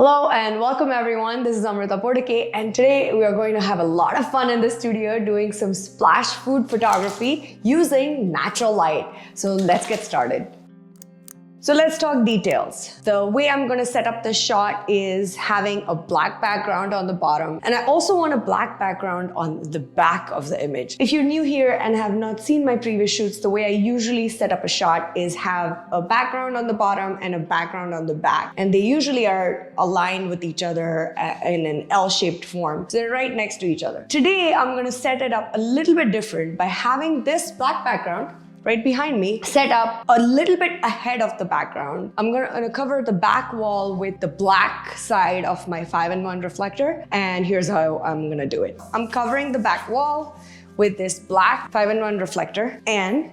Hello and welcome everyone. This is Amrita Portake and today we are going to have a lot of fun in the studio doing some splash food photography using natural light. So let's get started. So let's talk details. The way I'm going to set up this shot is having a black background on the bottom, and I also want a black background on the back of the image. If you're new here and have not seen my previous shoots, the way I usually set up a shot is have a background on the bottom and a background on the back, and they usually are aligned with each other in an L-shaped form. So they're right next to each other. Today, I'm going to set it up a little bit different by having this black background right behind me, set up a little bit ahead of the background. I'm gonna cover the back wall with the black side of my 5-in-1 reflector, and here's how I'm gonna do it. I'm covering the back wall with this black 5-in-1 reflector, and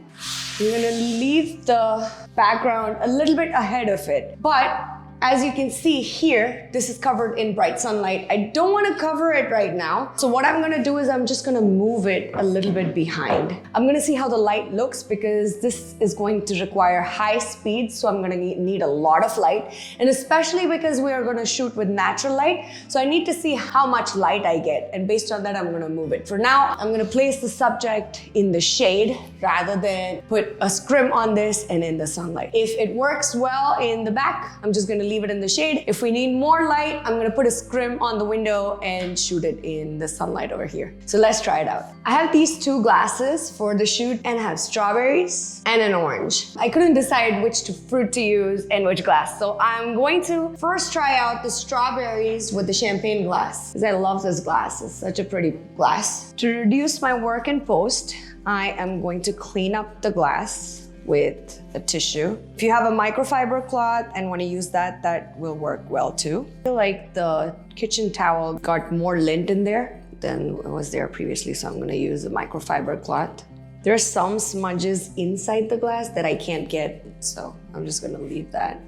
I'm gonna leave the background a little bit ahead of it. But as you can see here, this is covered in bright sunlight. I don't want to cover it right now. So what I'm going to do is I'm just going to move it a little bit behind. I'm going to see how the light looks because this is going to require high speed. So I'm going to need a lot of light, and especially because we are going to shoot with natural light. So I need to see how much light I get. And based on that, I'm going to move it. For now, I'm going to place the subject in the shade rather than put a scrim on this and in the sunlight. If it works well in the back, I'm just going to leave it in the shade. If we need more light, I'm gonna put a scrim on the window and shoot it in the sunlight over here. So let's try it out. I have these two glasses for the shoot and I have strawberries and an orange. I couldn't decide which fruit to use and which glass. So I'm going to first try out the strawberries with the champagne glass because I love this glass. It's such a pretty glass. To reduce my work in post, I am going to clean up the glass with a tissue. If you have a microfiber cloth and want to use that, that will work well too. I feel like the kitchen towel got more lint in there than was there previously, so I'm going to use a microfiber cloth. There are some smudges inside the glass that I can't get, so I'm just going to leave that.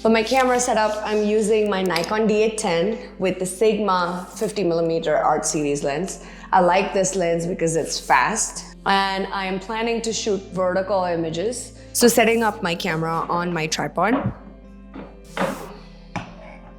For my camera setup, I'm using my Nikon D810 with the Sigma 50mm Art Series lens. I like this lens because it's fast, and I am planning to shoot vertical images. So setting up my camera on my tripod,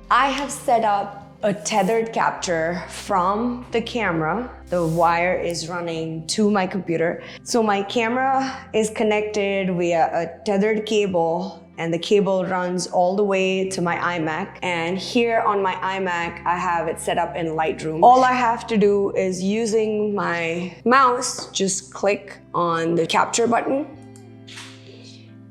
I have set up a tethered capture from the camera. The wire is running to my computer. So my camera is connected via a tethered cable, and the cable runs all the way to my iMac. And here on my iMac, I have it set up in Lightroom. All I have to do is using my mouse, just click on the capture button,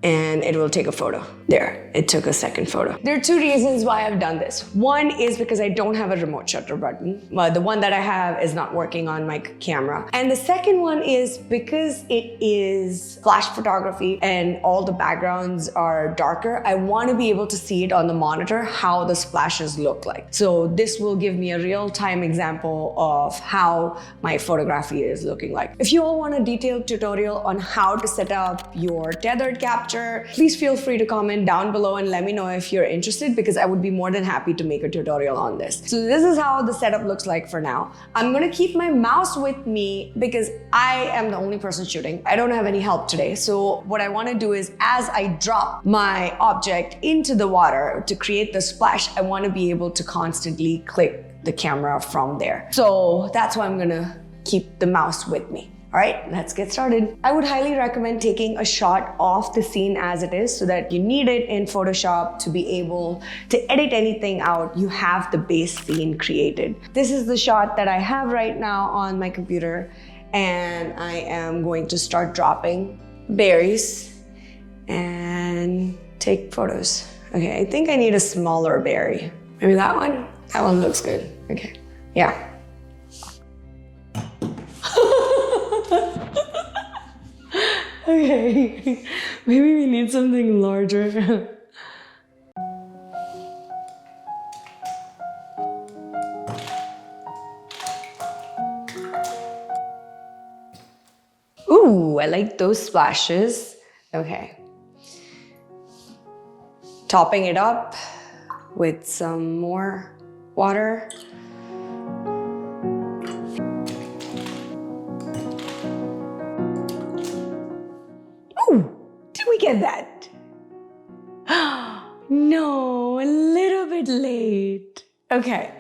and it will take a photo. There, it took a second photo. There are two reasons why I've done this. One is because I don't have a remote shutter button. The one that I have is not working on my camera. And the second one is because it is flash photography and all the backgrounds are darker, I want to be able to see it on the monitor how the splashes look like. So this will give me a real-time example of how my photography is looking like. If you all want a detailed tutorial on how to set up your tethered capture, please feel free to comment down below and let me know if you're interested, because I would be more than happy to make a tutorial on this. So this is how the setup looks like for now. I'm gonna keep my mouse with me because I am the only person shooting. I don't have any help today. So what I wanna do is as I drop my object into the water to create the splash, I wanna be able to constantly click the camera from there. So that's why I'm gonna keep the mouse with me. All right, let's get started. I would highly recommend taking a shot of the scene as it is so that you need it in Photoshop to be able to edit anything out. You have the base scene created. This is the shot that I have right now on my computer, and I am going to start dropping berries and take photos. Okay, I think I need a smaller berry. Maybe that one? That one looks good. Okay, yeah. Okay, maybe we need something larger. Ooh, I like those splashes. Okay. Topping it up with some more water. Ooh, did we get that? No, a little bit late. Okay.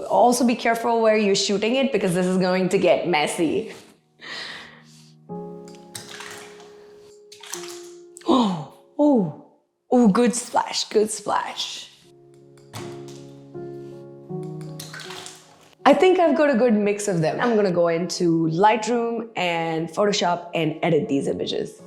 Also be careful where you're shooting it because this is going to get messy. Oh, good splash, good splash. I think I've got a good mix of them. I'm gonna go into Lightroom and Photoshop and edit these images.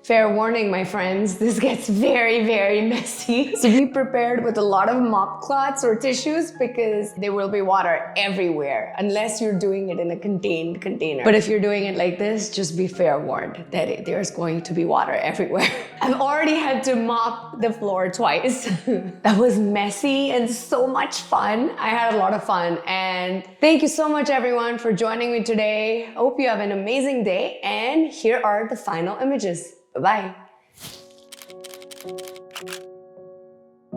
Fair warning, my friends, this gets very, very messy. So be prepared with a lot of mop cloths or tissues because there will be water everywhere unless you're doing it in a contained container. But if you're doing it like this, just be fair warned that there's going to be water everywhere. I've already had to mop the floor twice. That was messy and so much fun. I had a lot of fun, and thank you so much everyone for joining me today. Hope you have an amazing day, and here are the final images. Bye-bye.